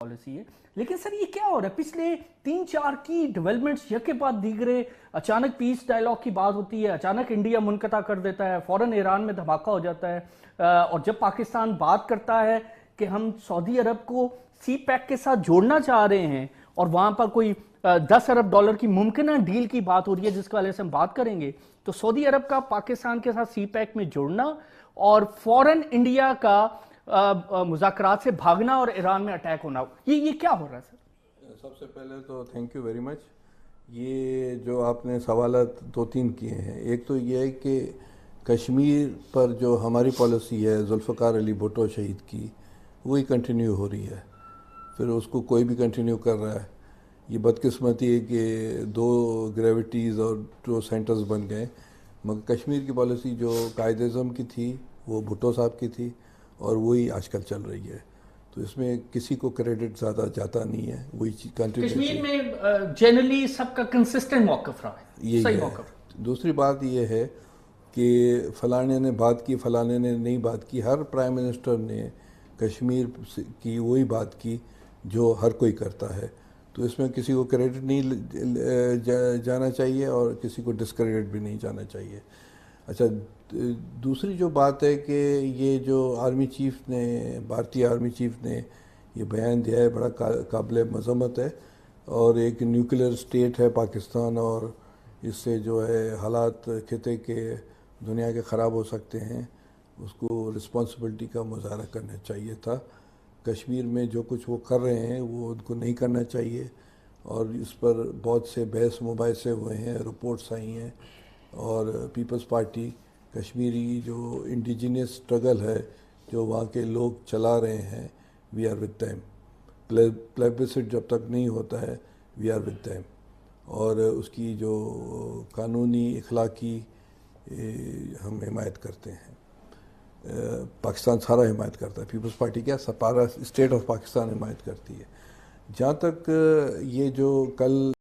Policy है। लेकिन sir ये क्या हो रहा है, पिछले 3-4 की डेवलपमेंट्स यके बाद दीगरे, अचानक पीस डायलॉग की बात होती है, अचानक इंडिया मुनक़ता कर देता है, फौरन ईरान में धमाका हो जाता है। और जब पाकिस्तान बात करता है कि हम सऊदी अरब को सी पैक के साथ जोड़ना चाह रहे हैं और वहां पर कोई 10 अरब डॉलर की मुमकिन डील की बात हो रही है जिसके वाले से हम बात करेंगे, तो सऊदी अरब का पाकिस्तान के साथ सी पैक में जुड़ना और फौरन इंडिया का मुज़ाकरात से भागना और ईरान में अटैक होना, ये क्या हो रहा है सर? सबसे पहले तो थैंक यू वेरी मच। ये जो आपने सवालात 2-3 किए हैं, एक तो ये है कि कश्मीर पर जो हमारी पॉलिसी है जुल्फ़िकार अली भुट्टो शहीद की, वही कंटिन्यू हो रही है। फिर उसको कोई भी कंटिन्यू कर रहा है। ये बदकिस्मती है कि 2 ग्रेविटीज़ और 2 सेंटर्स बन गए, मगर कश्मीर की पॉलिसी जो कायदे-ए-आज़म की थी वो भुट्टो साहब की थी और वही आजकल चल रही है। तो इसमें किसी को क्रेडिट ज़्यादा जाता नहीं है, वही चीज़ कंटिन्यू। कश्मीर में जनरली सबका कंसिस्टेंट मौक़िफ़ रहा है, यही सही है। मौक़िफ़। दूसरी बात यह है कि फलाने ने बात की, फलाने ने नहीं बात की। हर प्राइम मिनिस्टर ने कश्मीर की वही बात की जो हर कोई करता है। तो इसमें किसी को क्रेडिट नहीं जाना चाहिए और किसी को डिस्क्रेडिट भी नहीं जाना चाहिए। अच्छा, दूसरी जो बात है कि ये जो आर्मी चीफ ने, भारतीय आर्मी चीफ ने ये बयान दिया है, बड़ा काबिल मज़म्मत है। और एक न्यूक्लियर स्टेट है पाकिस्तान और इससे जो है हालात खिते के दुनिया के ख़राब हो सकते हैं, उसको रिस्पॉन्सिबिलिटी का मुजाहरा करना चाहिए था। कश्मीर में जो कुछ वो कर रहे हैं वो उनको नहीं करना चाहिए और इस पर बहुत से बहस मुबाहिसे हुए हैं, रिपोर्ट्स आई हैं। और पीपल्स पार्टी कश्मीरी जो इंडिजिनियस स्ट्रगल है जो वहाँ के लोग चला रहे हैं, we are with them. Plebiscite जब तक नहीं होता है, वी आर विद देम। और उसकी जो कानूनी इखलाकी हम हिमायत करते हैं। पाकिस्तान सारा हिमायत करता है, पीपल्स पार्टी क्या सारा स्टेट ऑफ पाकिस्तान हिमायत करती है। जहाँ तक ये जो कल